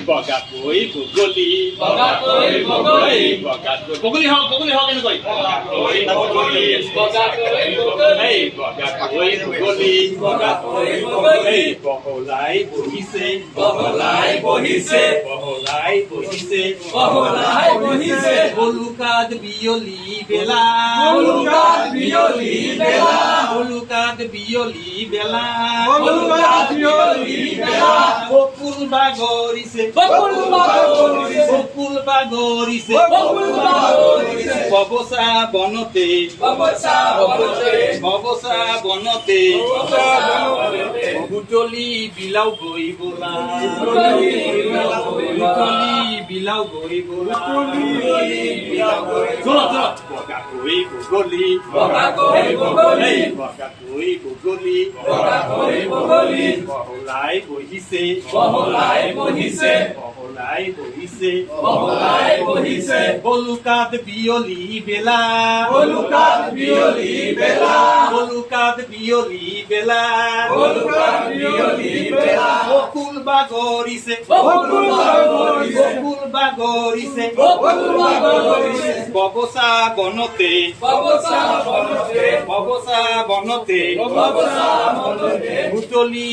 বগাকৈ বগলী বগলী হওক কেনে কয় বগাকৈ বগলী বহলাই বহিছে হলুকাত বিয়লি বেলা বকুল বাগৰিছে ববচা বনতে বুটলি বিলাও গৈ বোলা বগাকৈ বগলী বহলাই বহিছে হলুকাত বিয়লি বেলা বকুল বাগৰিছে ববচা বনতে বুটলি